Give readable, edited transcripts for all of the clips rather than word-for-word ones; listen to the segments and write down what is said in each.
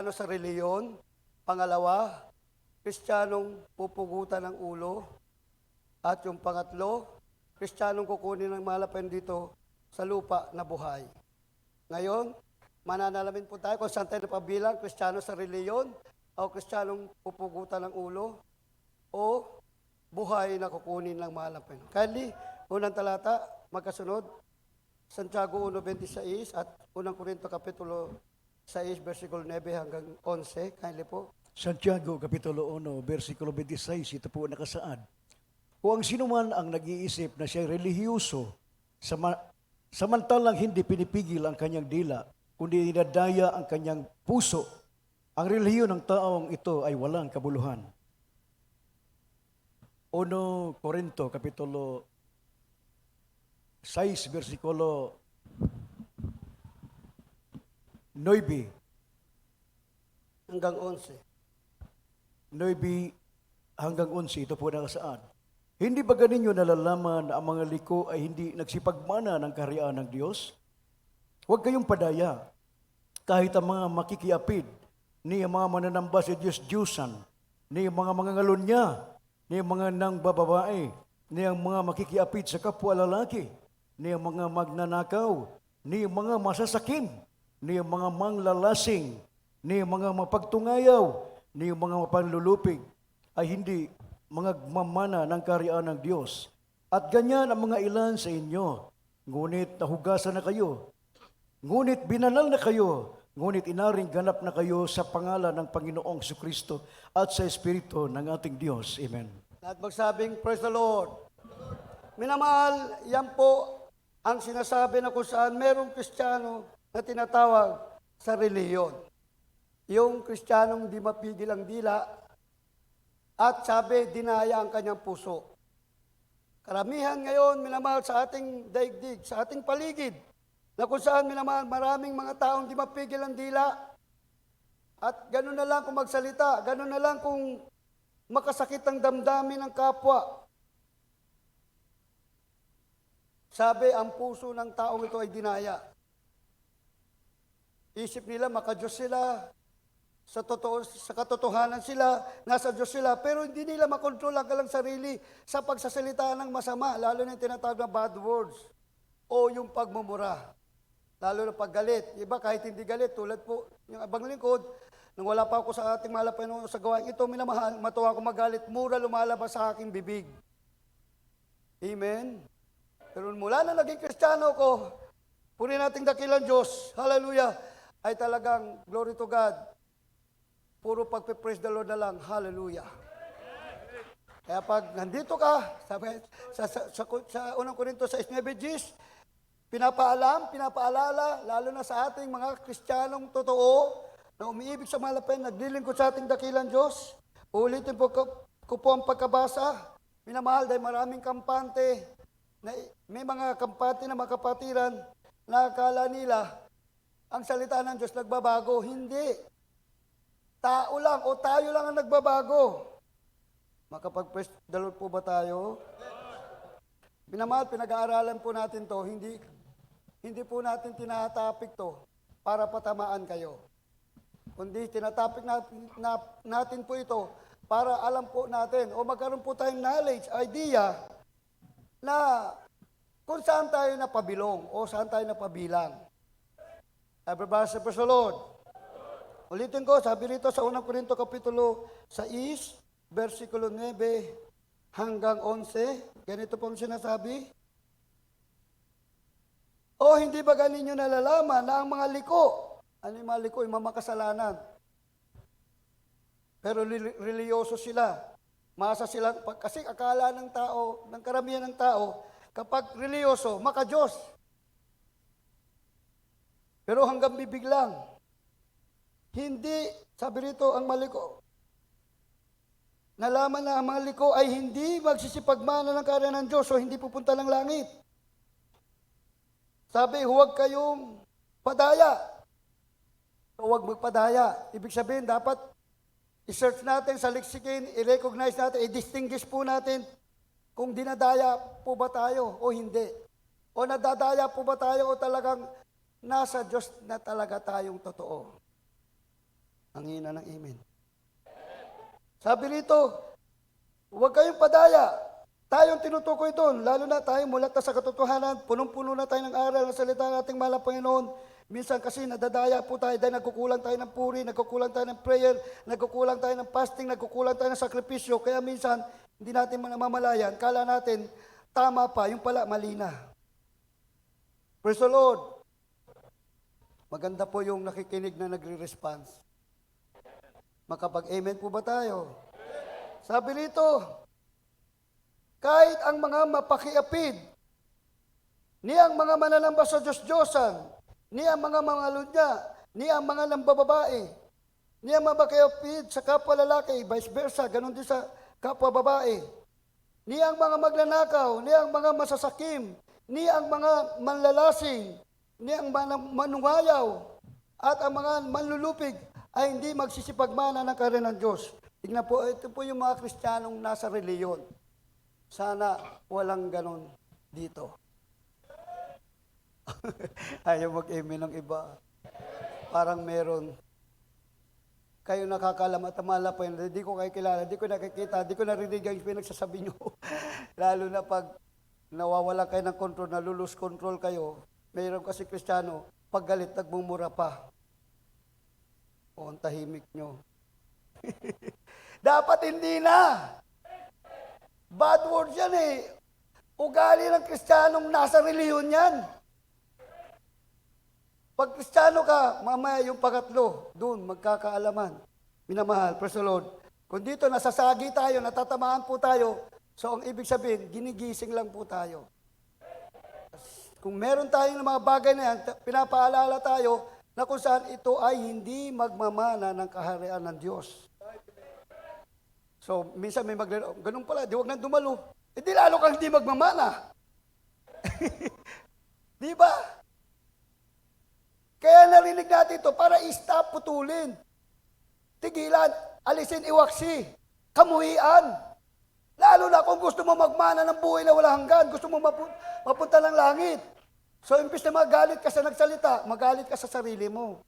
Ano sa reliyon. Pangalawa, Kristiyanong pupugutan ng ulo. At yung pangatlo, Kristiyanong kukunin ng malapan dito sa lupa na buhay. Ngayon, mananalamin po tayo kung saan tayo napabilang, Kristiyano sa reliyon, o Kristiyanong pupugutan ng ulo, o buhay na kukunin ng malapan. Kindly, unang talata, magkasunod, Santiago 1:26 at unang Korinto Kapitulo 6, versikulo 9 hanggang 11. Kindly po. Santiago, Kapitulo 1, versikulo 26, ito po nakasaad. Kung ang sinuman ang nag-iisip na siya relihiyoso, samantalang hindi pinipigil ang kanyang dila, kundi dinadaya ang kanyang puso, ang relihiyon ng taong ito ay walang kabuluhan. 1 Korinto, Kapitulo 6, versikulo 9, Hanggang 11. 9 hanggang 11, ito po nakasaad. Hindi ba ganinyo nalalaman na ang mga liko ay hindi nagsipagmana ng kaharian ng Diyos? Huwag kayong padaya, kahit ang mga makikiapid, ni ang mga mananamba sa Diyos-Diyusan, ni ang mga mangangalunya, ni ang mga nang bababae, ni ang mga makikiapid sa kapwa lalaki, ni ang mga magnanakaw, ni ang mga masasakim, ni ang mga manglalasing, ni ang mga mapagtungayaw, ni ang mga mapanlulupig, ay hindi mga mamana ng kaharian ng Diyos. At ganyan ang mga ilan sa inyo, ngunit nahugasan na kayo, ngunit binanal na kayo, ngunit inaring ganap na kayo sa pangalan ng Panginoong Jesucristo at sa Espiritu ng ating Diyos. Amen. At magsabing, praise the Lord. Minamahal, yan po ang sinasabi na kung saan merong Kristiyano na tinatawag sa reliyon. Yung Kristiyanong di mapigil ang dila at sabi, dinaya ang kanyang puso. Karamihan ngayon, minamahal sa ating daigdig, sa ating paligid, na kung saan minamahal maraming mga taong di mapigil ang dila at gano'n na lang kung magsalita, gano'n na lang kung makasakit ang damdamin ng kapwa. Sabi, ang puso ng taong ito ay dinaya. Isip nila, makadiyos sila, sa katotohanan sila, nasa Diyos sila, pero hindi nila makontrol ang kalang sarili sa pagsasalita ng masama, lalo na yung tinatawag na bad words o yung pagmumura, lalo na paggalit. Iba kahit hindi galit, tulad po yung abang lingkod, nung wala pa ako sa ating malapay sa gawain ito, minamahal, matuwa ako magalit, mura lumalabas sa aking bibig. Amen? Pero mula na naging Kristiyano ko, purihin nating dakilang Diyos, hallelujah, ay talagang glory to God. Puro pagpe-praise the Lord na lang. Hallelujah. Kaya pag nandito ka, sa unang Korinto 6:9, pinapaalala, lalo na sa ating mga Kristiyanong totoo, na umiibig sa malapen, naglilingkod sa ating dakilang Diyos. Ulitin po ko po ang pagkabasa. Minamahal dahil maraming kampante, may mga kampante na mga kapatiran, na akala nila, ang salita ng Diyos nagbabago. Hindi. Tao lang o tayo lang ang nagbabago. Makapag-praise the Lord po ba tayo? Minamahal, pinag-aaralan po natin to, hindi po natin tinatapik to para patamaan kayo. Kundi tinatapik natin po ito para alam po natin o magkaroon po tayong knowledge, idea na kung saan tayo napabilong o saan tayo napabilang. Everybody say, praise the Lord. Ulitin ko, sabi rito sa 1 Korinto Kapitulo 6, versikulo 9 hanggang 11, ganito pong sinasabi. O hindi ba ganinyo nalalaman na ang mga liko, ano yung mga liko? Yung mga makasalanan. Pero religyoso sila. Masa sila, kasi akala ng tao, ng karamihan ng tao, kapag religyoso, maka-Diyos. Pero hanggang bibig lang. Hindi, sabi rito, ang maliko. Nalaman na ang mga liko ay hindi magsisipagmana ng kaharian ng Diyos o hindi pupunta ng langit. Sabi, huwag kayong padaya. Huwag magpadaya. Ibig sabihin, dapat i-search natin sa lexikin, i-recognize natin, i-distinguish po natin kung dinadaya po ba tayo o hindi. O nadadaya po ba tayo o talagang nasa Diyos na talaga tayong totoo. Ang hina ng amen. Sabi rito, huwag kayong padaya. Tayong tinutukoy doon, lalo na tayo mulat na sa katotohanan, punong-puno na tayo ng aral ng salita ng ating mahal na Panginoon. Minsan kasi nadadaya po tayo dahil nagkukulang tayo ng puri, nagkukulang tayo ng prayer, nagkukulang tayo ng fasting, nagkukulang tayo ng sakripisyo. Kaya minsan, hindi natin namamalayan. Kala natin, tama pa, yung pala, mali na. Praise the Lord. Maganda po yung nakikinig na nagre-response. Makapag-amen po ba tayo? Sabi rito, kahit ang mga mapakiapid, niyang mga mananamba sa Diyos-Diyosan, niyang mga mangalunya, niyang mga lambababae, niyang mapakiapid sa kapwa lalaki, vice versa, ganun din sa kapwa babae, niyang mga magnanakaw, niyang mga masasakim, niyang mga manlalasing, niyang manungayaw, at ang mga manlulupig ay hindi magsisipagmana ng kaharian ng Diyos. Tingnan po, ito po yung mga Kristiyanong nasa reliyon. Sana walang ganon dito. Ayaw mag-amen ng iba. Parang meron. Kayo nakakalam at tamala pa yun. Hindi ko kayo kilala, hindi ko nakikita, hindi ko narinig ang pinagsasabi nyo. Lalo na pag nawawala kayo ng control, nalulose control kayo, mayroon kasi Kristiyano, pag galit, nagmumura pa. O, ang tahimik nyo. Dapat hindi na. Bad word yan eh. Ugali ng Kristiyanong nasa reliyon yan. Pag Kristiyano ka, mamaya yung pangatlo, doon magkakaalaman. Minamahal, praise the Lord. Kung dito nasasagi tayo, natatamaan po tayo, so ang ibig sabihin, ginigising lang po tayo. Kung meron tayong mga bagay na yan, pinapaalala tayo na kung saan ito ay hindi magmamana ng kaharian ng Diyos. So, minsan may ganun pala, di wag nang dumalo. Eh, di lalo kang hindi magmamana. Di ba? Kaya narinig natin ito para i-stop, putulin. Tigilan, alisin, iwaksi, kamuhian. Lalo na kung gusto mo magmana ng buhay na wala hanggan, gusto mo mapunta ng langit. So, imbis na magalit ka sa nagsalita, magalit ka sa sarili mo.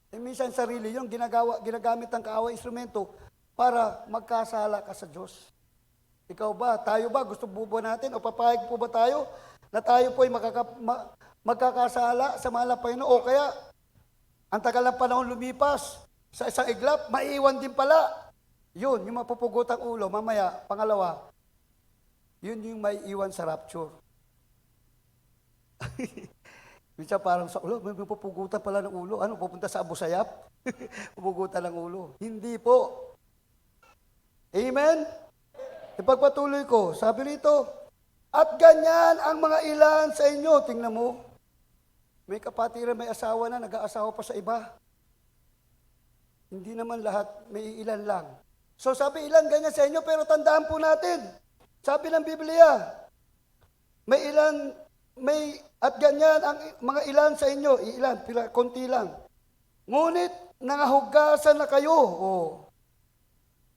E minsan sarili yung ginagamit ng kaaway instrumento para magkasala ka sa Diyos. Ikaw ba, tayo ba, gusto po ba natin o papayag po ba tayo na tayo po ay magkakasala sa mahal na Panginoon? O kaya, ang tagal ng panahon lumipas, sa isang iglap, maiiwan din pala. Yun, yung mapupugutang ulo, mamaya, pangalawa, yun yung maiiwan sa rapture. Minsan parang sa ulo, may pupugutan pala ng ulo. Ano, pupunta sa Abu Sayyaf? Pupugutan ng ulo. Hindi po. Amen? Ipagpatuloy ko, sabi rito, at ganyan ang mga ilan sa inyo. Tingnan mo, may kapatiran, may asawa na, nag-aasawa pa sa iba. Hindi naman lahat, may ilan lang. So sabi ilan ganyan sa inyo, pero tandaan po natin, sabi ng Biblia, at ganyan ang mga ilan sa inyo, konti lang. Ngunit, nangahugasan na kayo. Oh.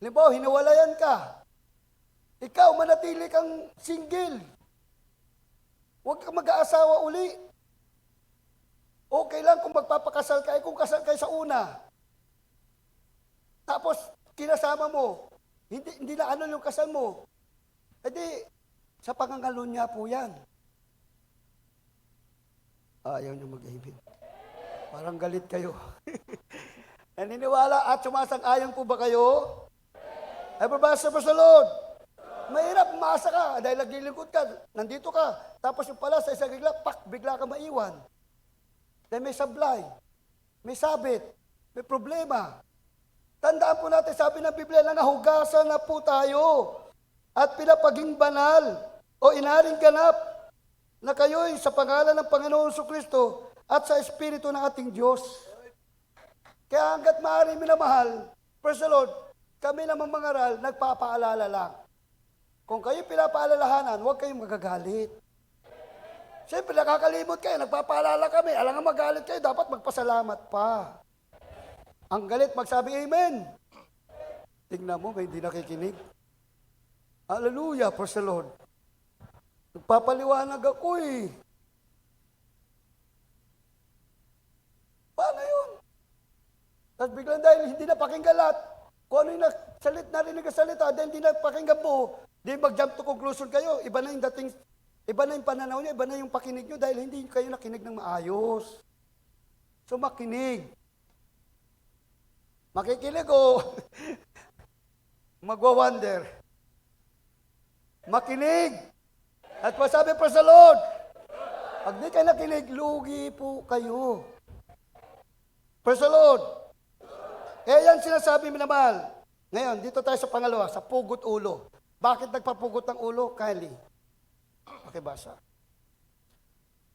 Halimbawa, hinawalayan ka. Ikaw, manatili kang single. Huwag kang mag-aasawa uli. Okay lang kung magpapakasal ka, kung kasal kayo sa una. Tapos, kinasama mo. Hindi na ano yung kasal mo. E di, sa pangangalo niya po yan. Ayaw niyo mag-amen. Parang galit kayo. Naniniwala at sumasang-ayon po ba kayo? Everybody say praise the Lord. Mahirap, umasa ka, dahil naglilingkod ka, nandito ka, tapos yung pala sa isang bigla ka maiwan. Dahil may sablay, may sabit, may problema. Tandaan po natin, sabi ng Biblia, nangahugasan na po tayo at pinapaging banal o inaring ganap na kayo'y sa pangalan ng Panginoon Jesucristo at sa Espiritu ng ating Diyos. Kaya hanggat maaari minamahal, praise the Lord, kami naman mangaral, nagpapaalala lang. Kung kayo pinapaalalahanan, huwag kayong magagalit. Siyempre, nakakalimot kayo, nagpapaalala kami, alangan magalit kayo, dapat magpasalamat pa. Ang galit, magsabi amen. Tingnan mo, may hindi nakikinig. Hallelujah, praise the Lord. Nagpapaliwanag ako eh. Paano yun? Tapos biglang dahil hindi na pakinggan lahat, kung ano yung narinig ang salita, dahil hindi na pakinggan mo, di mag-jump to conclusion kayo. Iba na yung dating, iba na yung pananaw niyo, iba na yung pakinig niyo dahil hindi kayo nakinig ng maayos. So makinig. Makikinig o magwa-wonder. Makinig. At masabi, praise the Lord. Pag di kayo nakinig, lugi po kayo. Praise the Lord. Kaya yan sinasabi minamahal. Ngayon, dito tayo sa pangalawa, sa pugot ulo. Bakit nagpapugot ng ulo? Kylie. Pakibasa.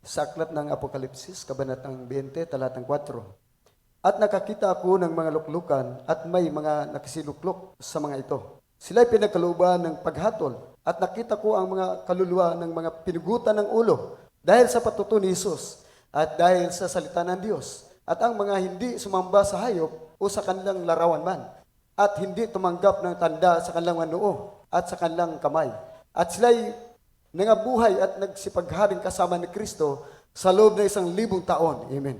Sa aklat ng Apokalipsis, Kabanatang 20, Talatang 4. At nakakita ako ng mga luklukan at may mga nakisiluklok sa mga ito. Sila'y pinagkalooban ng paghatol at nakita ko ang mga kaluluwa ng mga pinugutan ng ulo dahil sa patuto ni Jesus at dahil sa salita ng Diyos at ang mga hindi sumamba sa hayop o sa kanilang larawan man at hindi tumanggap ng tanda sa kanilang noo at sa kanilang kamay. At sila'y nangabuhay at nagsipagharing kasama ni Kristo sa loob ng 1,000 taon. Amen.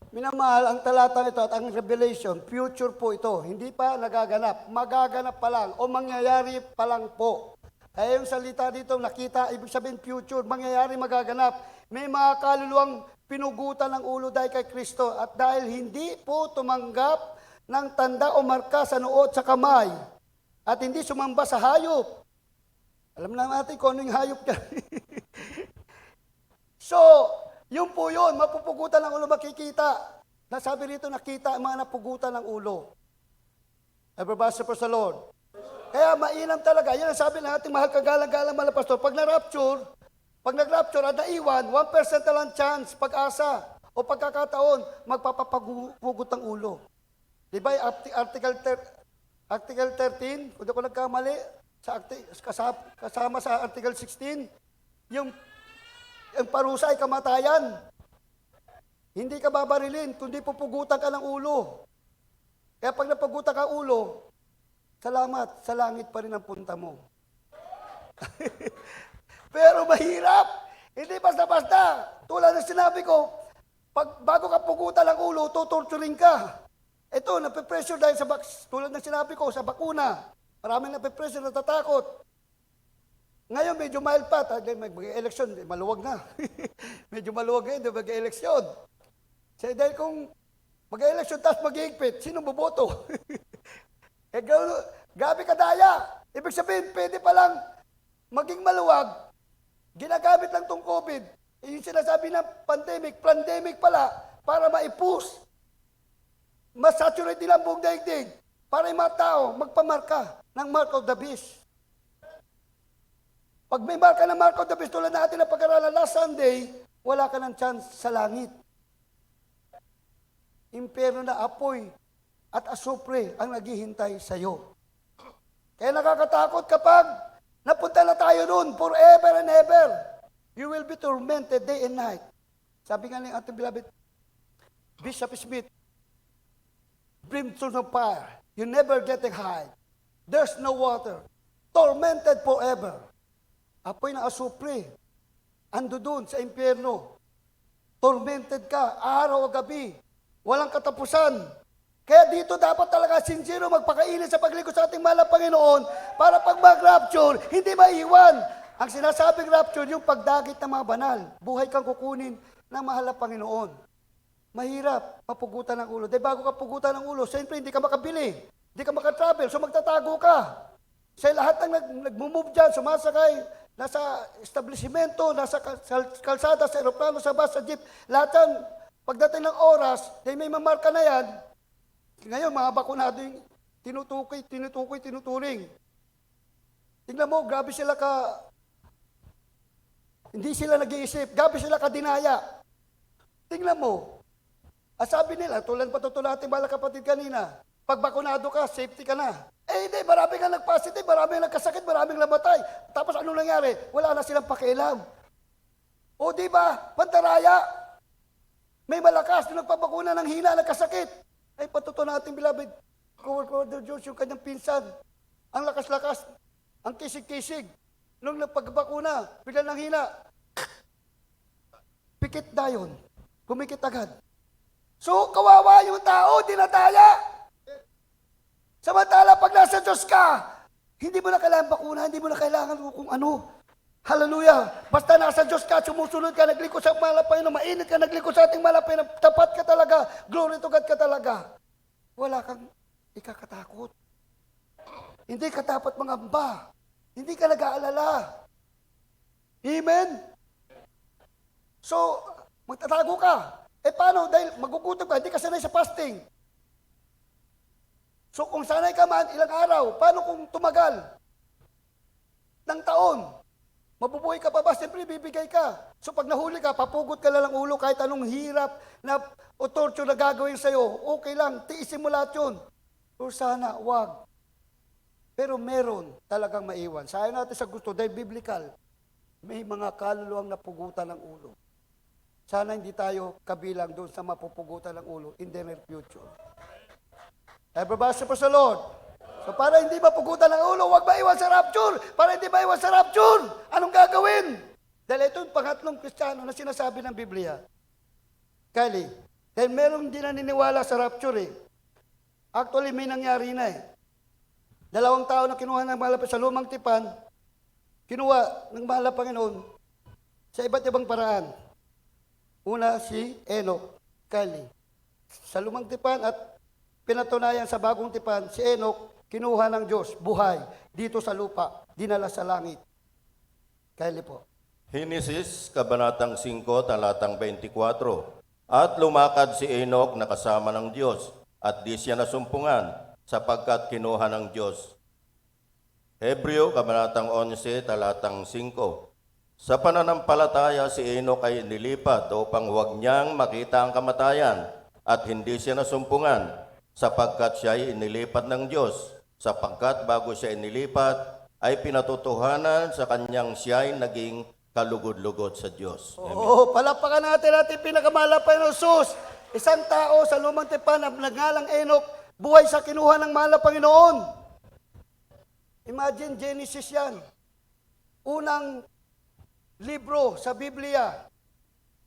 Minamahal, ang talatang ito at ang revelation, future po ito. Hindi pa nagaganap. Magaganap pa lang o mangyayari pa lang po. Kaya yung salita dito, nakita, ibig sabihin future, mangyayari, magaganap. May mga kaluluwang pinugutan ng ulo dahil kay Kristo at dahil hindi po tumanggap ng tanda o marka sa noo at sa kamay at hindi sumamba sa hayop. Alam na natin kung ano yung hayop dyan. So, yun po yun, mapupugutan ng ulo, makikita. Nasabi rito, nakita ang mga napugutan ng ulo. Everybody praise the Lord. Kaya mainam talaga, yan ang sabi ng ating mahal kagalang-galang mga pastor, pag nag-rapture at naiwan, 1% na lang chance, pag-asa, o pagkakataon, magpapapugot ng ulo. Di ba, Article 13, kung di ko nagkamali, kasama sa Article 16, yung parusa ay kamatayan. Hindi ka babarilin, kundi pupugutan ka ng ulo. Kaya pag napugutan ka ulo, salamat, sa langit pa rin ang punta mo. Pero mahirap. Hindi basta-basta. Tulad ng sinabi ko, bago ka pugutan ng ulo, tutorturing ka. Ito, napipressure dahil sa tulad ng sinabi ko, sa bakuna. Maraming napipressure, natatakot. Ngayon, medyo mild pa. Mag-eleksyon, maluwag na. Medyo maluwag ngayon, mag-eleksyon. Dahil kung mag-eleksyon, tapos mag-iigpit, sino boboto? Gabi kadaya. Ibig sabihin, pwede pa lang maging maluwag. Ginagamit lang tong COVID. Yung sinasabi ng pandemic pala, para maipus. Masaturate nila ang buong daigdig. Para yung mga tao magpamarka ng mark of the beast. Pag may marka ng mark of the beast, tulad natin na pag-aralan last Sunday, wala ka ng chance sa langit. Impyerno na apoy at asupre ang naghihintay sa iyo. Kaya nakakatakot kapag napunta na tayo noon forever and ever. You will be tormented day and night. Sabi nga ng ating beloved Bishop Smith, brimstone of fire, you never get a hide. There's no water. Tormented forever. Apoy na asupre. Ando dun sa impyerno. Tormented ka, araw o gabi. Walang katapusan. Kaya dito dapat talaga sincero magpakainit sa paglingkod sa ating mahal na Panginoon para pag mag-rapture, hindi maiwan. Ang sinasabing rapture, yung pagdagit ng mga banal. Buhay kang kukunin ng mahal na Panginoon. Mahirap, mapugutan ng ulo. Dahil bago ka pugutan ng ulo, siyempre hindi ka makabili. Hindi ka makatravel, so magtatago ka. Sa lahat ng nag-move dyan, sumasakay, nasa establishmento, nasa kalsada, sa aeroplano, sa bus, sa jeep, lahat yan, pagdating ng oras, dahil may mamarka na yan, ngayon mga bakunado yung tinuturing. Tingnan mo, grabe sila hindi sila nag-iisip, grabe sila kadinaya. Tingnan mo, sabi nila, tulad patutulad natin mga kapatid kanina, pag bakunado ka, safety ka na. Hindi, marami kang nag-positive, marami nagkasakit, maraming namatay. Tapos anong nangyari? Wala na silang pakialam. O di ba, pantaraya, may malakas na nagpabakuna ng hina, nagkasakit. Ay patuto natin, beloved, Brother Josh, yung kanyang pinsan, ang lakas-lakas, ang kisig-kisig, nung nagpagbakuna, bigla ng hina, pikit na yun, pumikit agad. So, kawawa yung tao, dinadaya. Samantala, pag nasa Diyos ka, hindi mo na kailangan bakuna, hindi mo na kailangan kung ano. Hallelujah. Basta nasa Diyos ka, sumusunod ka, naglikod sa malapay na mainit ka, naglikod sa ating malapay na tapat ka talaga, glory to God ka talaga. Wala kang ikakatakot. Hindi ka dapat mangamba. Hindi ka nag-aalala. Amen? So, magtatago ka. Paano? Dahil magugutom ka, hindi ka sanay sa fasting. So, kung sanay ka man, ilang araw, paano kung tumagal? Ng taon. Mabubuhay ka pa ba? Siyempre, bibigay ka. So, pag nahuli ka, papugot ka lang ulo kahit anong hirap na o torture na gagawin sa'yo. Okay lang, tiisin mo lahat yun. O sana, wag. Pero meron talagang maiwan. Sayo natin sa gusto, dahil biblical, may mga kaluluwang napugutan ng ulo. Sana hindi tayo kabilang doon sa mapupugutan ng ulo in the near future. Everybody praise the Lord. So para hindi mapugutan ng ulo, huwag maiwan sa rapture. Para hindi maiwan sa rapture, anong gagawin? Dahil ito yung pangatlong Kristiyano na sinasabi ng Biblia. Kylie, dahil meron din naniniwala sa rapture eh. Actually, may nangyari na eh. 2 tao na kinuha ng mahal sa lumang tipan, kinuha ng mahal na Panginoon sa iba't ibang paraan. Una, si Enoch, Kylie. Sa lumang tipan at pinatunayan sa bagong tipan, si Enoch, kinuha ng Diyos, buhay, dito sa lupa, dinala sa langit. Kylie po. Henesis, Kabanatang 5, talatang 24. At lumakad si Enoch na kasama ng Diyos, at di siya nasumpungan, sapagkat kinuha ng Diyos. Hebreo, Kabanatang 11, talatang 5. Sa pananampalataya si Enoch ay nilipat upang huwag niyang makita ang kamatayan, at hindi siya nasumpungan, sapagkat siya ay inilipat ng Diyos, sapagkat bago siya inilipat, ay pinatutuhanan sa kanyang siya ay naging kalugod-lugod sa Diyos. Oo, palapakan natin pinakamalapay ng Jesus. Isang tao sa lumang tipan na nagngalang Enoch, buhay sa kinuha ng mahal na Panginoon. Imagine, Genesis yan. Unang libro sa Biblia.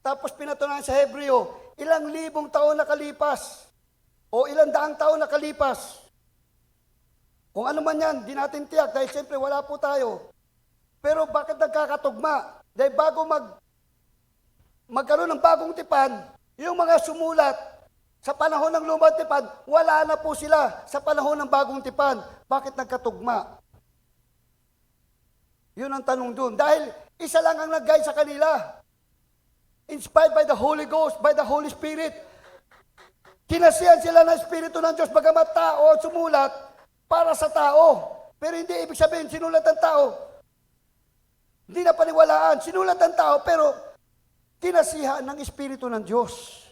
Tapos pinatunayan sa Hebreo, ilang libong taon nakalipas. O ilang daang taon nakalipas. Kung ano man yan, di natin tiyak dahil siyempre wala po tayo. Pero bakit nagkakatugma? Dahil bago magkaroon ng bagong tipan, yung mga sumulat sa panahon ng lumang tipan, wala na po sila sa panahon ng bagong tipan. Bakit nagkatugma? Yun ang tanong dun. Dahil isa lang ang nag-guide sa kanila. Inspired by the Holy Ghost, by the Holy Spirit. Kinasihan sila ng Espiritu ng Diyos, bagamat tao sumulat para sa tao. Pero hindi ibig sabihin, sinulat ng tao. Hindi na paniwalaan, sinulat ng tao, pero kinasihan ng Espiritu ng Diyos.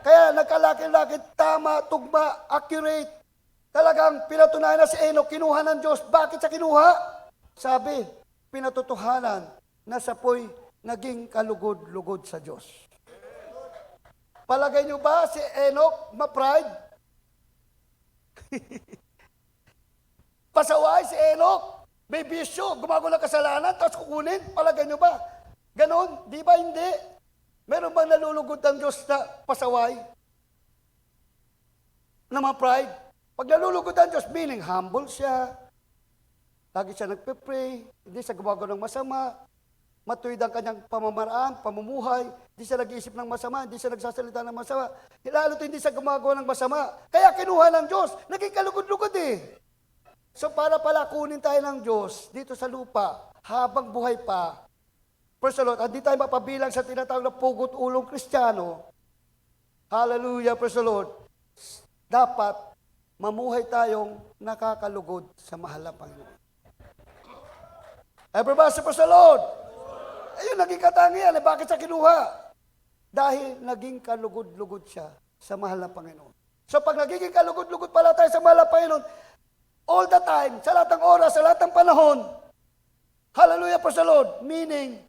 Kaya nagkalaki-laki, tama, tugma, accurate. Talagang pinatunayan na si Enoch, kinuha ng Diyos. Bakit sa kinuha? Sabi, pinatutuhanan na sapoy naging kalugod-lugod sa Diyos. Palagay niyo ba si Enoch ma-pride? Pasaway si Enoch, may bisyo, gumagawa ng kasalanan, tapos kukunin, palagay niyo ba? Ganon, di ba hindi? Meron bang nalulugod ng Diyos na pasaway? Na ma-pride? Pag nalulugod ng Diyos, meaning humble siya, lagi siya nagpe-pray, hindi siya gumagawa ng masama, matuwid ang kanyang pamamaraan, pamumuhay, hindi siya nag-iisip ng masama, hindi siya nagsasalita ng masama, lalo't hindi siya gumagawa ng masama. Kaya kinuha ng Diyos, naging kalugod-lugod eh. So para pala kunin tayo ng Diyos dito sa lupa, habang buhay pa, praise the Lord, hindi tayo mapabilang sa tinatawag na pugot-ulong Kristiyano. Hallelujah, praise the Lord. Dapat mamuhay tayong nakakalugod sa mahal na Panginoon. Everybody, praise the Lord. Ayun, naging katangian. Bakit siya kinuha? Dahil naging kalugod-lugod siya sa mahal na Panginoon. So pag nagiging kalugod-lugod pala tayo sa mahal na Panginoon, all the time, sa lahat ng oras, sa lahat ng panahon, hallelujah, praise the Lord, meaning,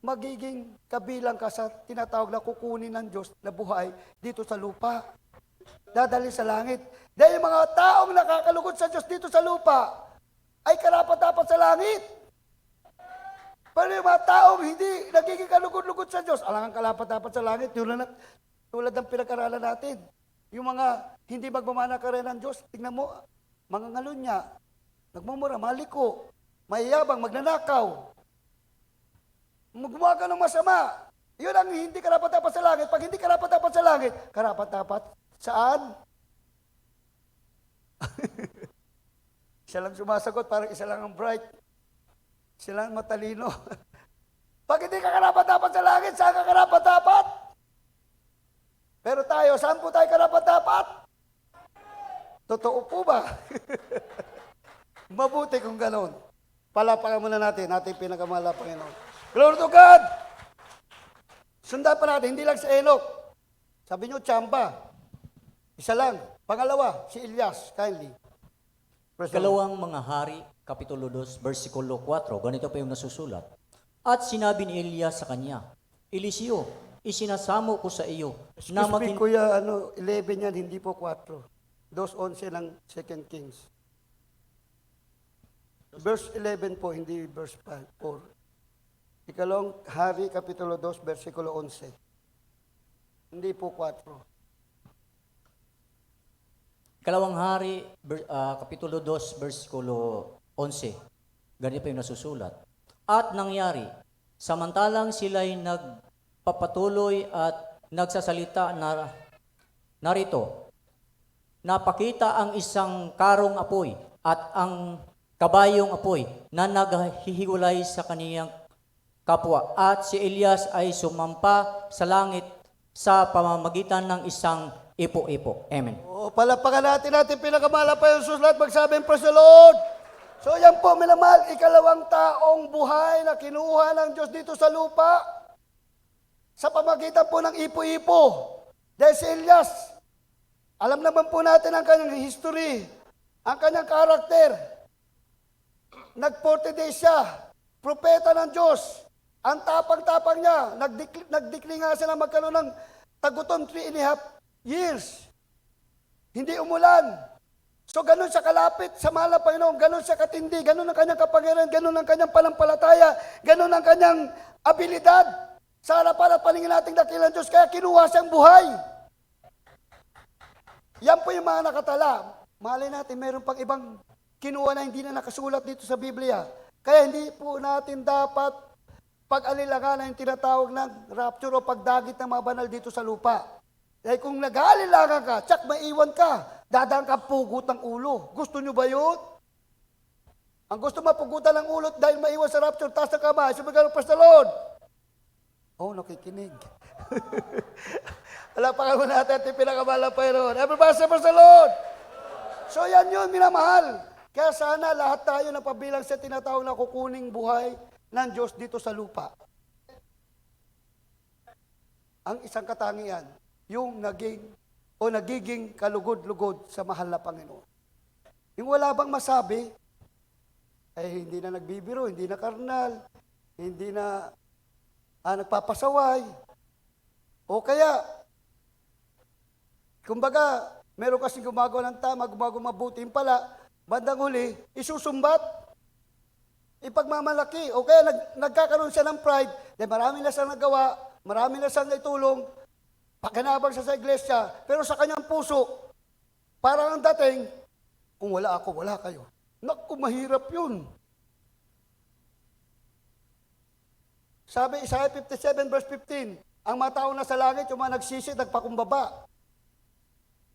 magiging kabilang ka sa tinatawag na kukunin ng Diyos na buhay dito sa lupa. Dadali sa langit. Dahil yung mga taong nakakalugod sa Diyos dito sa lupa, ay karapat-dapat sa langit. Pero yung mga taong hindi nagiging kalugod-lugod sa Diyos, alangang kalapat-dapat sa langit, Tulad ng pinag-aralan natin. Yung mga hindi magmamana ka rin ng Diyos, tingnan mo, mga ngalunya, nagmumura, maliko, mayayabang, magnanakaw, gumawa ka ng masama. Yun ang hindi karapat-dapat sa langit. Pag hindi karapat-dapat sa langit, karapat-dapat saan? Isa lang sumasagot, parang isa lang ang bright. Isa lang ang matalino. Pag hindi ka karapat-dapat sa langit, saan ka karapat-dapat? Pero tayo, saan po tayo karapat-dapat? Totoo po ba? Mabuti kung ganon. Palapakan muna natin, ating pinakamahal na Panginoon. Glory to God! Sundan pa natin, hindi lang si Enoch. Sabi nyo, tsamba. Isa lang. Pangalawa, si Elias, kindly. Praise the Lord. Ikalawang mga hari, Kapitulo 2, versikulo 4, ganito pa yung nasusulat. At sinabi ni Elias sa kanya, Eliseo, isinasamo ko sa iyo na Excuse me, maging... Kuya, 11 yan, hindi po 4. 2:11 ng 2 Kings. Verse 11 po, hindi verse 4. Ikalawang hari, Kapitulo 2, versikulo 11. Hindi po 4. Ikalawang hari, Kapitulo 2, versikulo 11, ganito pa yung nasusulat. At nangyari, samantalang sila'y nagpapatuloy at nagsasalita narito, napakita ang isang karong apoy at ang kabayong apoy na naghihiwalay sa kaniyang kapwa. At si Elias ay sumampa sa langit sa pamamagitan ng isang ipo-ipo. Amen. O, palapakan natin pinakamahal pa yung susulat, magsabing praise the Lord. So yan po, minamahal, ikalawang taong buhay na kinuha ng Diyos dito sa lupa sa pamagitan po ng ipo-ipo. Dahil si Elias, alam naman po natin ang kanyang history, ang kanyang karakter. Nag-40 days siya, propeta ng Diyos. Ang tapang-tapang niya, nagdikli nga siya na magkaroon ng tagutom 3.5 years. Hindi umulan. So ganun siya kalapit sa mahal na Panginoon, ganun siya katindi, ganun ang kanyang kapangyarihan, ganun ang kanyang panampalataya, ganun ang kanyang abilidad sa harapan at paningin nating dakilang Diyos, kaya kinuha siyang buhay. Yan po yung mga nakatala. Malay natin, meron pang ibang kinuha na hindi na nakasulat dito sa Biblia. Kaya hindi po natin dapat pag-alilangan yung tinatawag ng rapture o pagdagit ng mga banal dito sa lupa. Dahil kung nag-aalilangan ka, tsak maiwan ka, dadaan ka pugut ng ulo. Gusto nyo ba yun? Ang gusto mapugutan ng ulo dahil maiwan sa rapture, taas ng kamay, sumagal ng praise the Lord. Oh, nakikinig. Alapakan mo natin at pinakamalang Panginoon. Everybody say praise the Lord. So yan yun, minamahal. Kaya sana lahat tayo na pabilang sa tinatawag na kukuning buhay ng Diyos dito sa lupa. Ang isang katangian, yung nagiging kalugod-lugod sa mahal na Panginoon. Yung wala bang masabi, ay hindi na nagbibiro, hindi na karnal, hindi na nagpapasaway, o kaya, kumbaga, meron kasing gumagawa ng tama, gumagawa mabuti, yung pala, bandang huli, isusumbat, ipagmamalaki, o kaya nagkakaroon siya ng pride, dahil marami na siyang nagawa, marami na siyang naitulong, pakinabang siya sa iglesia, pero sa kanyang puso, parang ang dating, kung wala ako, wala kayo. Naku, mahirap yun. Sabi Isaiah 57 verse 15, ang mga tao na sa langit, yung mga nagsisi, nagpakumbaba.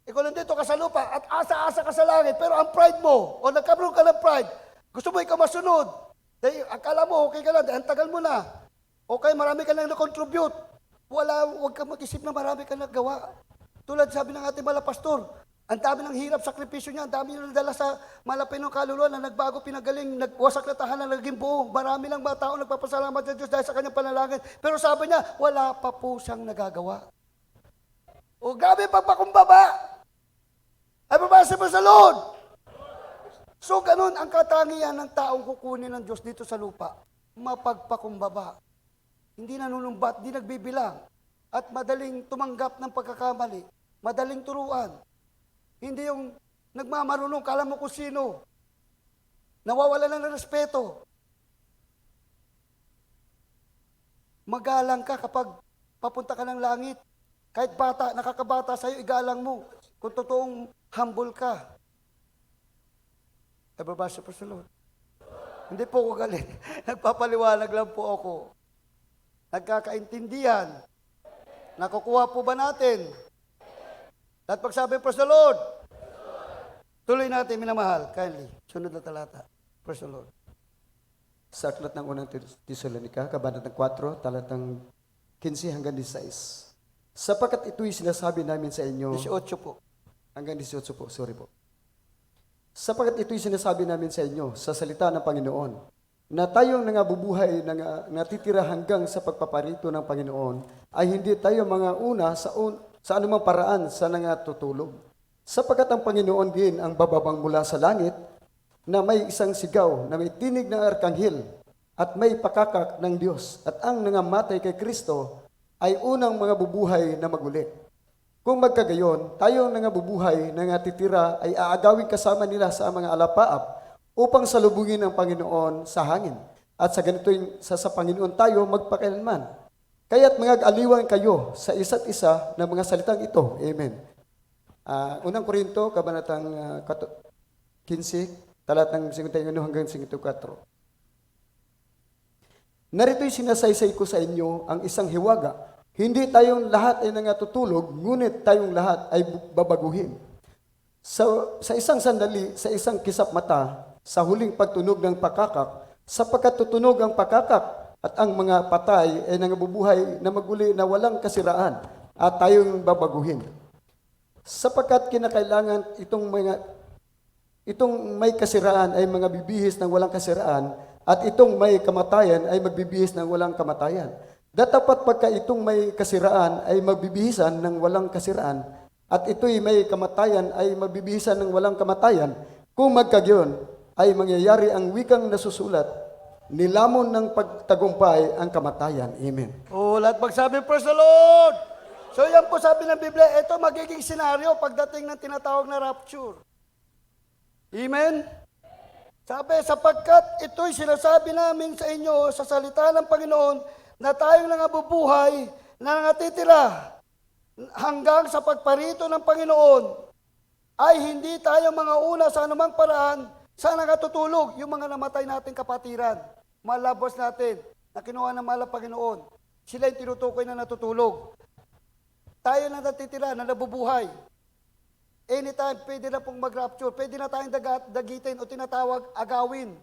Ikaw lang dito ka sa lupa at asa-asa ka sa langit, pero ang pride mo, o nagkaroon ka ng pride, gusto mo ikaw masunod, dahil akala mo okay ka lang, dahil ang tagal mo na, okay, marami ka lang na-contribute, huwag ka mag-isip na marami ka nagawa. Tulad sabi ng ating mga pastor, ang dami ng hirap, sakripisyo niya, ang dami nang dala sa malapit ng kaluluwa na nagbago, pinagaling, nagwasak na tahanan, naging buo. Marami lang mga tao nagpapasalamat sa Diyos dahil sa kanyang panalangin. Pero sabi niya, wala pa po siyang nagagawa. O grabe pagpakumbaba. Everybody say praise the Lord. So ganun ang katangian ng taong kukunin ng Diyos dito sa lupa. Mapagpakumbaba. Hindi nanunumbat, hindi nagbibilang. At madaling tumanggap ng pagkakamali. Madaling turuan. Hindi yung nagmamarunong, kala mo kung sino. Nawawala na ng respeto. Magalang ka kapag papunta ka ng langit. Kahit bata, nakakabata sa'yo, igalang mo. Kung totoong humble ka. Nababasa po sa Lord. Hindi po ako galit. Nagpapaliwanag lang po ako. Nagkakaintindihan. Nakukuha po ba natin? At pagsabi, praise the Lord. Tuloy natin, minamahal. Kindly, sunod na talata. Praise the Lord. Sa aklat ng unang Tesalonica, kabanatang 4, talatang 15 hanggang 16. Sapagkat ito'y sinasabi namin sa inyo, 18 po. hanggang 18 po, sorry po. Sapagkat ito'y sinasabi namin sa inyo, sa salita ng Panginoon, na tayong nangabubuhay, natitira hanggang sa pagpaparito ng Panginoon, ay hindi tayo mga una sa anumang paraan sa nangatutulog. Sapagkat ang Panginoon din ang bababang mula sa langit, na may isang sigaw, na may tinig ng arkanghel, at may pakakak ng Diyos, at ang nangamatay kay Kristo ay unang mga bubuhay na maguli. Kung magkagayon, tayong nangabubuhay na natitira ay aagawin kasama nila sa mga alapaap upang salubungin ang Panginoon sa hangin. At sa ganito'y sa Panginoon tayo magpakailanman. Kaya't mag-aliwan kayo sa isa't isa ng mga salitang ito. Amen. Unang Korinto, kabanatang 15, talatang 51 hanggang 54. Narito'y sinasaysay ko sa inyo ang isang hiwaga. Hindi tayong lahat ay nangatutulog, ngunit tayong lahat ay babaguhin. Sa isang sandali, sa isang kisap mata, sa huling pagtunog ng pakakak, sapagkat tutunog ang pakakak at ang mga patay ay nangabubuhay na maguli na walang kasiraan at tayong babaguhin. Sapagkat kinakailangan itong may kasiraan ay mga bibihis ng walang kasiraan at itong may kamatayan ay magbibihis ng walang kamatayan. Datapat pagka itong may kasiraan ay magbibihisan ng walang kasiraan at ito'y may kamatayan ay magbibihisan ng walang kamatayan. Kung magkagyon ay mangyayari ang wikang nasusulat, nilamon ng pagtagumpay ang kamatayan. Amen. Lahat magsabi, praise the Lord! So yan po sabi ng Biblia, ito magiging senaryo pagdating ng tinatawag na rapture. Amen? Sabi, sapagkat ito'y sinasabi namin sa inyo sa salita ng Panginoon na tayong nangabubuhay na nangatitira hanggang sa pagparito ng Panginoon ay hindi tayo mga una sa anumang paraan sa nangatutulog, yung mga namatay nating kapatiran, malabos natin na kinuha ng mahal na Panginoon. Sila yung tinutukoy na natutulog. Tayo na natitira, na nabubuhay. Anytime, pwede na pong mag-rapture, pwede na tayong dagitin o tinatawag agawin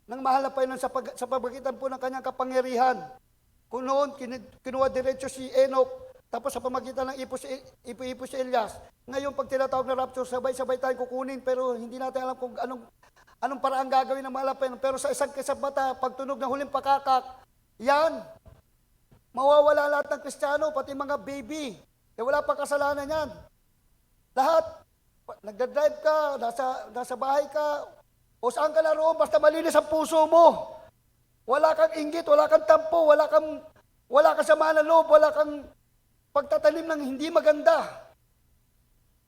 ng mahal na Panginoon sa pamagitan po ng kanyang kapangyarihan. Kung noon, kinuha diretso si Enoch, tapos sa pamagitan ng ipo si Elias. Ngayon, pag tinatawag na rapture, sabay-sabay tayong kukunin, pero hindi natin alam kung anong paraan gagawin ng mahal na Panginoon. Pero sa isang kisabata, pagtunog ng huling pakakak, yan, mawawala lahat ng Kristiyano, pati mga baby. Wala pa kasalanan yan. Lahat, nagdadrive ka, nasa bahay ka, o saan ka naroon, basta malinis ang puso mo. Wala kang inggit, wala kang tampo, wala kang sama ng loob, wala kang pagtatanim ng hindi maganda.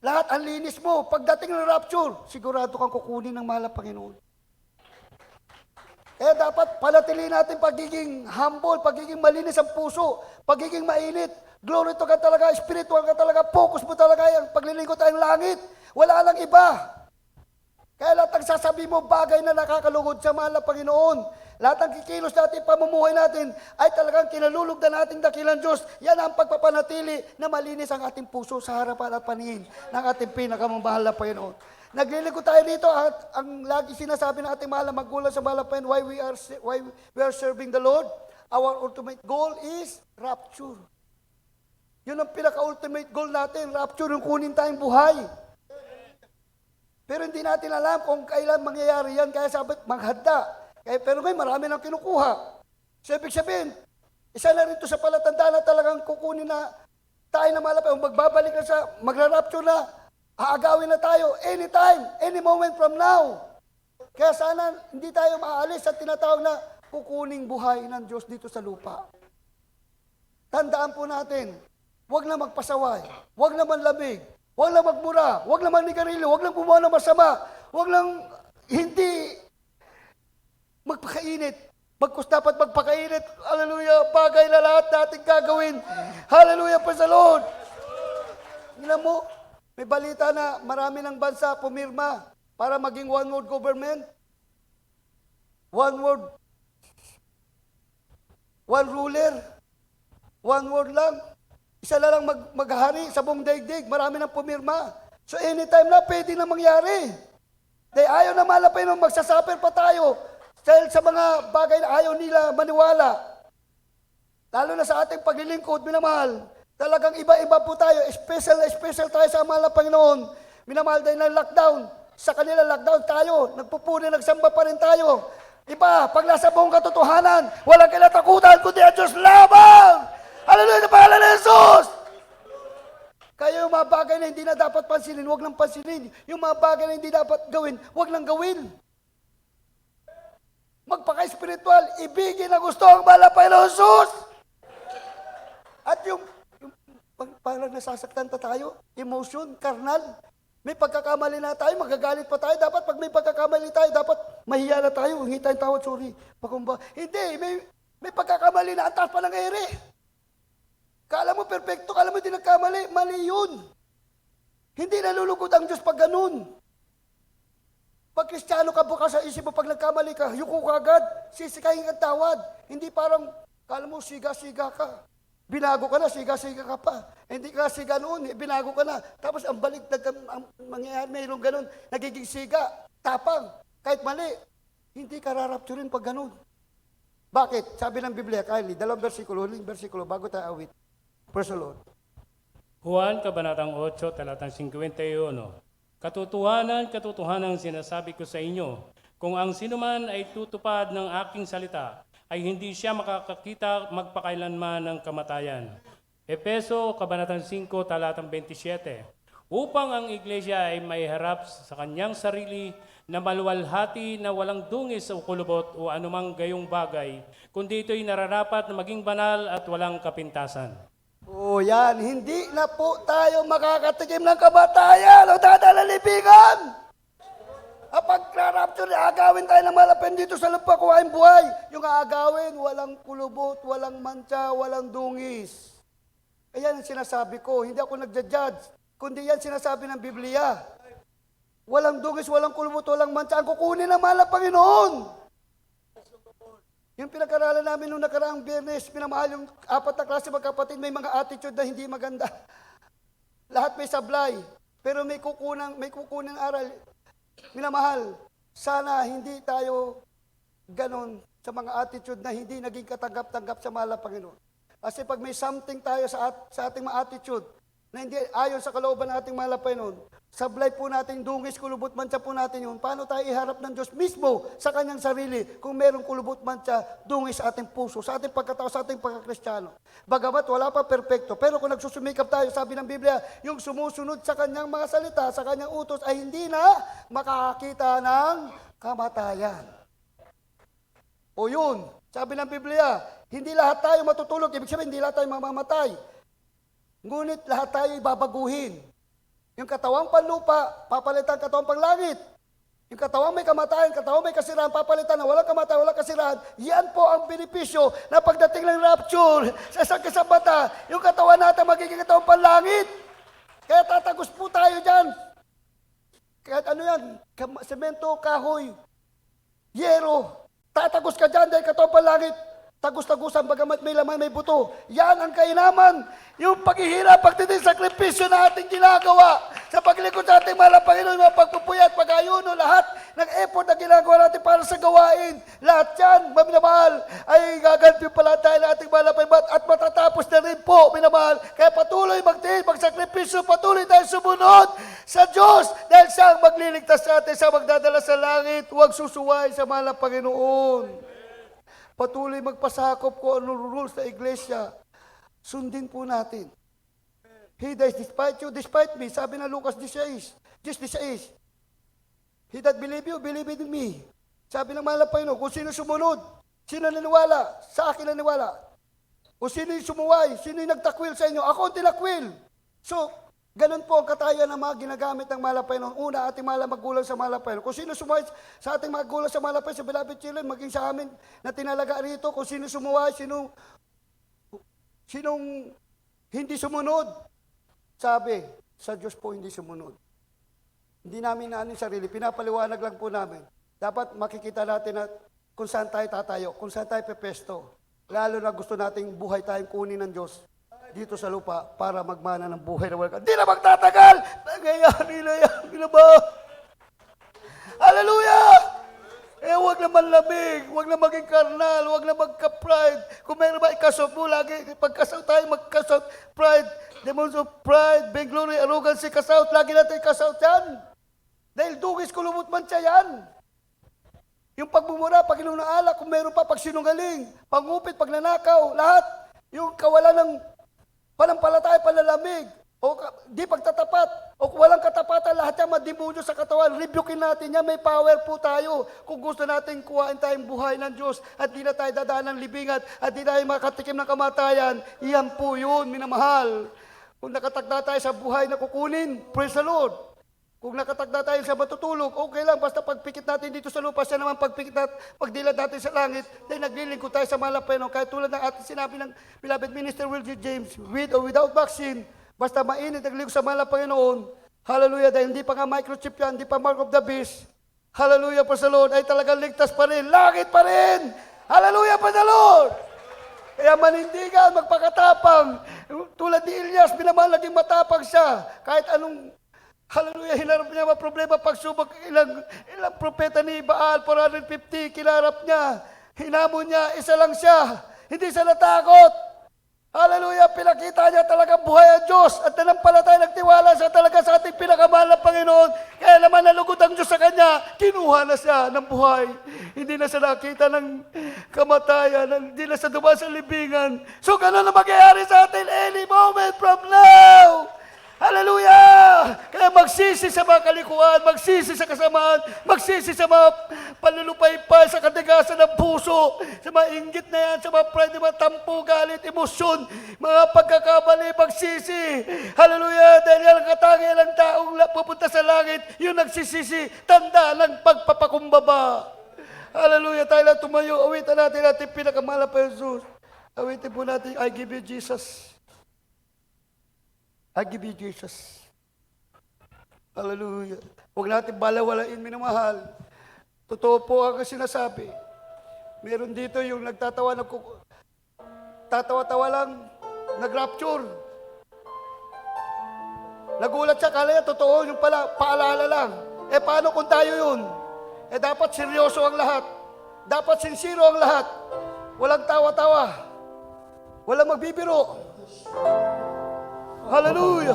Lahat ang linis mo. Pagdating ng rapture, sigurado kang kukunin ng mahal na Panginoon. Kaya dapat panatilihin natin pagiging humble, pagiging malinis ang puso, pagiging mainit. Glory to God talaga, spiritual ka talaga, focus mo talaga yung paglilingkod tayong langit. Wala lang iba. Kaya lahat ang sasabi mo, bagay na nakakalugod sa mahal na Panginoon. Lahat ng kikilos natin, pamumuhay natin, ay talagang kinalulog na nating dakilang Diyos. Yan ang pagpapanatili na malinis ang ating puso sa harapan at paningin ng ating pinakamamahal na Panginoon. Naglilingkod tayo dito at ang lagi sinasabi ng ating mahal na magulang sa mahal na Panginoon, why we are serving the Lord, our ultimate goal is rapture. Yun ang pinaka-ultimate goal natin, rapture, yung kunin tayong buhay. Pero hindi natin alam kung kailan mangyayari yan, kaya sabi, maghanda. Pero ngayon, marami nang kinukuha. So, ibig sabihin, isa na rin ito sa palatandaan na talagang kukunin na tayo na malapit, o magbabalik na sa, magra-rapture na, aagawin na tayo, anytime, any moment from now. Kaya sana hindi tayo maalis sa tinatawag na kukuning buhay ng Diyos dito sa lupa. Tandaan po natin, huwag na magpasaway, huwag na manlamig, huwag na magmura, huwag na manigarilyo, huwag na gumawa ng masama, huwag lang hindi magpakainit. Dapat magpakainit. Hallelujah. Bagay na lahat natin gagawin. Hallelujah. Praise the Lord. Tingnan mo, may balita na marami ng bansa pumirma para maging one world government. One world, one ruler, one world lang. Isa na lang maghari sa buong daigdig. Marami nang pumirma. So anytime na pwede na mangyari. Dahil ayaw na malapay nung magsasuffer pa tayo dahil sa mga bagay na ayaw nila maniwala. Lalo na sa ating paglilingkod, minamahal. Talagang iba-iba po tayo. Special na special tayo sa mahal na Panginoon. Minamahal dahil ng lockdown. Sa kanila lockdown tayo. Nagpupuri, nagsamba pa rin tayo. Iba, pag nasa buong katotohanan, walang kinatakutan kundi ang Diyos lamang. Hallelujah sa pangalan ni Jesus! Kaya yung mga bagay na hindi na dapat pansinin, huwag lang pansinin. Yung mga bagay na hindi dapat gawin, huwag lang gawin. Magpaka-espiritual, ibigin na gusto ang malapay ng Jesus. At yung parang nasasaktan pa tayo, emotion, karnal. May pagkakamali na tayo, magagalit pa tayo. Dapat pag may pagkakamali tayo, dapat mahiya na tayo. Hingi tayong tawad, sorry. Pakumba. Hindi, may pagkakamali na, ang taas pa ng ere. Kala mo perfecto, kala mo hindi nagkamali, mali yun. Hindi nalulugod ang Diyos pag ganun. Pag Kristiyano ka, bukas sa isip mo, pag nagkamali ka, yuko ka agad, sisikahin ang tawad. Hindi parang, kala mo siga-siga ka. Binago ka na, siga-siga ka pa. Hindi ka siga noon, binago ka na. Tapos ang balik, ang mangyayari, mayroong ganun, nagiging siga, tapang, kahit mali. Hindi ka rarapturin pag ganun. Bakit? Sabi ng Biblia, Kylie, 2 versikulo, bago tayo awit. Praise the Lord. Juan, Kabanatang 8, talatang 51. Katotohanan sinasabi ko sa inyo, kung ang sinuman ay tutupad ng aking salita, ay hindi siya makakakita magpakailanman ng kamatayan. Efeso, Kabanatang 5, talatang 27. Upang ang iglesia ay maiharap sa kanyang sarili na maluwalhati na walang dungis o kulubot o anumang gayong bagay, kundi ito'y nararapat na maging banal at walang kapintasan. O yan, hindi na po tayo makakatikim ng kamatayan o dadalalibigan. Pag rapture, agawin tayo ng malapin dito sa lupa, kuhain buhay. Yung agawin, walang kulubot, walang mancha, walang dungis. Ayan ang sinasabi ko, hindi ako nagja-judge, kundi yan sinasabi ng Biblia. Walang dungis, walang kulubot, walang mancha, ang kukunin ng mahal na Panginoon. Yung pinag-aralan namin nung nakaraang Biyernes, pinamahal yung 4 na klase magkapatid, may mga attitude na hindi maganda. Lahat may sablay, pero may kukunang aral. Minamahal, sana hindi tayo ganon sa mga attitude na hindi naging katanggap-tanggap sa mahal na Panginoon. Kasi pag may something tayo sa ating mga attitude na hindi ayon sa kalooban ng ating mahal na Panginoon, sablay po natin, dungis, kulubot, mancha po natin yun. Paano tayo iharap ng Diyos mismo sa kanyang sarili kung merong kulubot, mancha, dungis sa ating puso, sa ating pagkatao, sa ating pagkakristyano? Bagamat wala pa perfecto, pero kung nagsusumikap tayo, sabi ng Biblia, yung sumusunod sa kanyang mga salita, sa kanyang utos, ay hindi na makakakita ng kamatayan. O yun, sabi ng Biblia, hindi lahat tayo matutulog, ibig sabihin, hindi lahat tayo mamamatay. Ngunit lahat tayo ibabaguhin. Yung katawang panlupa, papalitan katawang panglangit. Yung katawang may kamatayan, katawang may kasiraan, papalitan na walang kamatayan, walang kasiraan. Yan po ang benepisyo na pagdating ng rapture sa isang kasabata, yung katawan natin magiging katawang panlangit. Kaya tatagos po tayo dyan. Kaya ano yan, semento, kahoy, yero. Tatagos ka dyan dahil katawang panlangit. Tagus-tagusan, bagamat may laman, may buto. Yan ang kainaman. Yung paghihirap, pagtitin, sakripisyo na ating ginagawa sa paglingkod sa ating mahal na Panginoon, mga pagpupuyat, pag-ayuno, lahat ng effort na ginagawa natin para sa gawain. Lahat yan, minamahal, ay gaganti pala tayo ng ating mahal na Panginoon at matatapos na rin po, minamahal. Kaya patuloy magtiis, magsakripisyo, patuloy tayo sumunod sa Diyos dahil siyang magliligtas sa atin, siyang magdadala sa langit, huwag susuway sa mahal na Panginoon. Patuloy magpasakop ko ano rules sa iglesia. Sundin po natin. He that despite you, despite me. Sabi na Lucas 16. He that believe you, believe in me. Sabi ng mahal na Panginoon, kung sino sumunod, sino naniwala, sa akin naniwala. Kung sino yung sumuway, sino yung nagtakwil sa inyo, ako ang tinakwil. So, ganun po ang katayan ng mga ginagamit ng mahal na Panginoon. Una, ating mahal na magulang sa mahal na Panginoon. Kung sino sumuway sa ating magulang sa mahal na Panginoon, sa beloved children, maging sa amin na tinalaga rito, kung sino sumuway, sinong hindi sumunod. Sabi, sa Diyos po hindi sumunod. Hindi namin naano yung sarili, pinapaliwanag lang po namin. Dapat makikita natin na kung saan tayo tatayo, kung saan tayo pepesto. Lalo na gusto nating buhay tayong kunin ng Diyos dito sa lupa para magmana ng buhay na walang hindi na magtatagal! Nangyayari na yan, ba? Hallelujah! Eh, huwag na manlamig, huwag na maging karnal, huwag na magka-pride. Kung meron ba ikasot mo, lagi, pagkasaw tayo, magkasot, pride, demons of pride, vainglory, arrogancy, kasaut, lagi natin ikasaut yan. Dahil dugis, kulumot man siya yan. Yung pagbumura, pag-inom ng alak, kung meron pa, pagsinungaling, pangupit, pagnanakaw, lahat. Yung kawalan ng panampalataya, palalamig, o di pagtatapat, o walang katapatan, lahat yan madimonyo sa katawan. Rebukein natin yan, may power po tayo. Kung gusto natin kuhain tayong buhay ng Diyos at di na tayo dadaan ng libingan at di tayo makatikim ng kamatayan, iyan po yun, minamahal. Kung nakatagda tayo sa buhay na kukunin, praise the Lord. Kung nakatagda tayo sa matutulog, okay lang, basta pagpikit natin dito sa lupa, siya naman pagpikit pagdilad natin sa langit, dahil naglilingkod tayo sa malapeno. Kahit tulad ng ating sinabi ng beloved Minister Will G. James, with or without vaccine, basta mainit, naglilingkod sa mahal na Panginoon, hallelujah, dahil hindi pa nga microchip yan, hindi pa mark of the beast, hallelujah, praise the Lord, ay talagang ligtas pa rin, langit pa rin, hallelujah, praise the Lord. Kaya manindigan, magpakatapang, tulad ni Elias, binamahal naging matapang siya, kahit anong, hallelujah, hinarap niya mga problema, pagsubok, ilang propeta ni Baal, 450, kinarap niya, hinamon niya, isa lang siya, hindi siya natakot. Hallelujah, pinakita niya talaga buhay ang Diyos at nanampalataya, nagtiwala siya talaga sa ating pinakamahal na Panginoon. Kaya naman nalugod ang Diyos sa kanya, kinuha na siya ng buhay. Hindi na siya nakita ng kamatayan, hindi na siya dumaan sa libingan. So ganun na magyayari sa atin any moment from now. Hallelujah! Kaya magsisi sa mga kalikuan, magsisi sa kasamaan, magsisi sa mga panlulupaypay, sa katigasan ng puso, sa mga inggit na yan, sa mga pride, mga tampo, galit, emosyon, mga pagkakamali, magsisi. Hallelujah! Dahil yan ang katangian ng taong pupunta sa langit, yung nagsisisi, tanda ng pagpapakumbaba. Hallelujah! Tayo lang tumayo, awitan natin ating pinakamahal na Jesus. Awitin po natin, I give you Jesus. I give you Jesus. Hallelujah. Huwag natin balawalain, minamahal. Totoo po ang sinasabi. Meron dito yung nagtatawa, tatawa-tawa lang, nag-rapture. Nagulat siya, kala niya, totoo, yung pala, paalala lang. Eh, paano kung tayo yun? Eh, dapat seryoso ang lahat. Dapat sincero ang lahat. Walang tawa-tawa. Walang magbibiro. Hallelujah.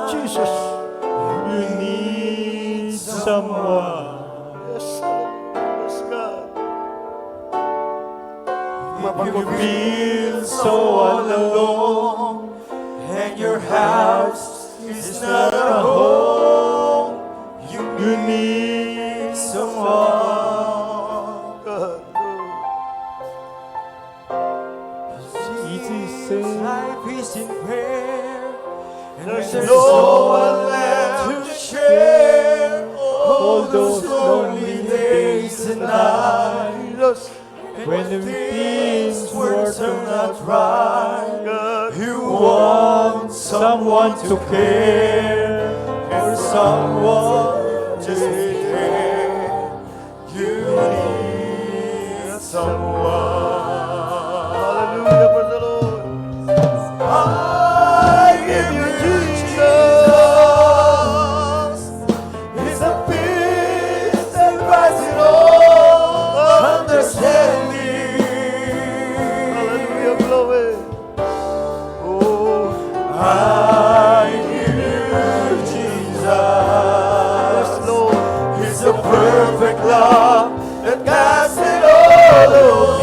Jesus. You need someone. Yes, yes, God. You feel so all alone, and your house is not a home. You need someone. God. Life is in prayer, and there's no one left to share all those lonely days and nights. When the things were turned out right, you want someone to care, or someone to care. You need someone. Hallelujah, praise the Lord. I give you Jesus. It's the peace that passes all understanding. Hallelujah, glory. Oh, I give you Jesus. yes, Lord. It's a perfect love that casts it all away.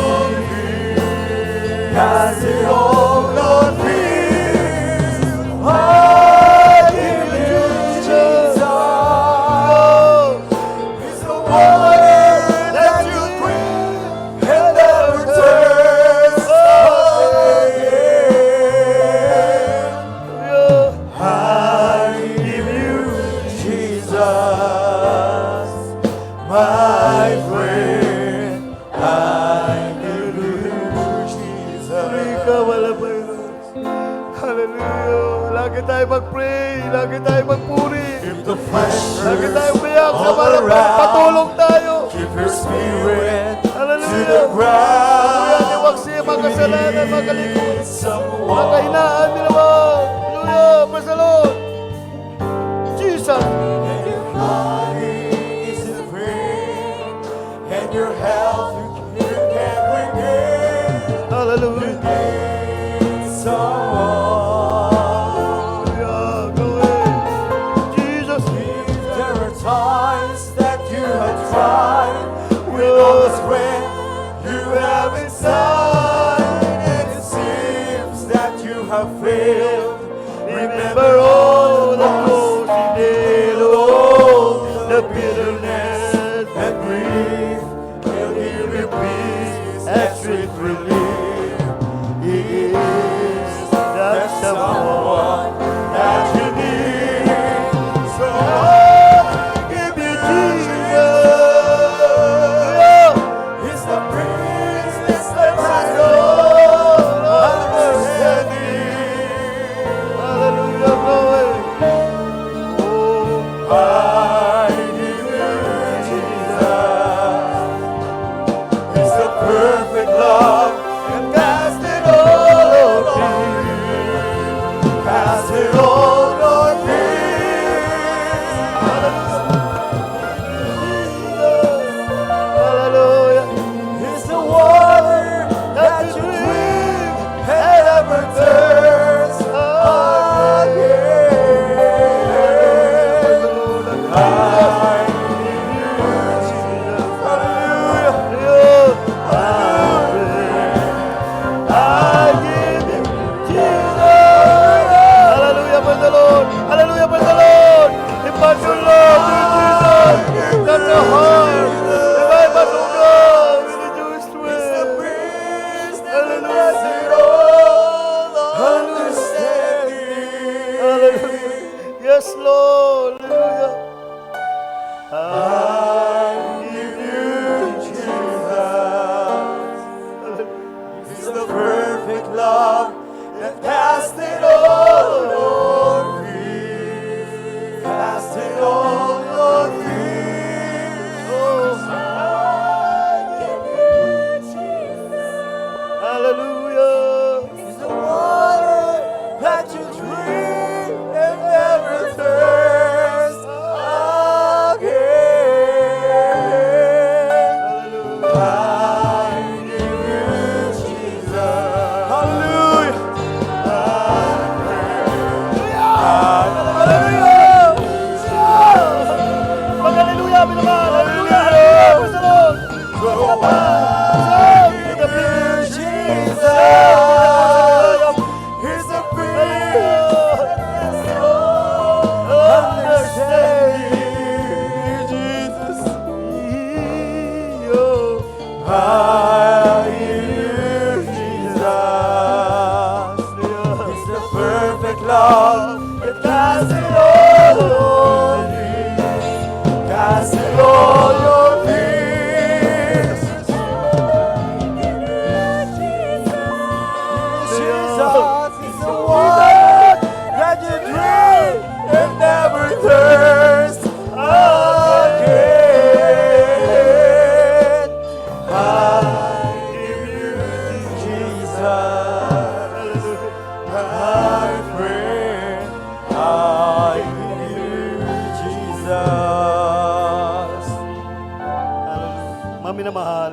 Lagi tayo magpuri. Keep the pressure Lagi tayo umiyak sa all malapan. around. Patulong tayo. Keep your spirit to Hallelujah. the ground. Hallelujah. Iwagsi ang mga kasalanan, mga kalikot. Mga Someone kahinaan, minamahal. Hallelujah. Praise the Lord. Jesus. and your body isn't free, and your health you can't regain. Hallelujah. Need someone. Hallelujah. Go ahead. Jesus. There are times that you have tried with all the strength you have inside, and it seems that you have failed. Remember all the close you did, all the bitterness and grief. He'll give you peace and sweet relief. He is that someone that you need. So give me Jesus. He's the Prince that has all understanding. Hallelujah. Glory. I give you Jesus. He's the perfect love and cast it all on me. Cast it all on me. Hallelujah. He's the water that you drink and never thirst again. I give you Jesus. Hallelujah. I give you Jesus. Hallelujah. Praise the Lord. Hallelujah. Praise the Lord. Impart your love to Jesus. Touch the heart. Revive us, O God. We need your strength. Hallelujah. Yes, Lord. Hallelujah. I give you Jesus. He's the perfect love that cast it all on me. Cast it all on me. Hallelujah. He's the water that you drink and never thirst again. I give you Jesus. Hallelujah. Hallelujah. Minamahal. Hallelujah. Praise the Lord. He's the understanding, Jesus. I give you Jesus. He's the perfect love that casts it all on me. Cast it all on me. Jesus is the one that you drink and never thirst again. I give you Jesus, my friend. I give you Jesus. Mami na mahal.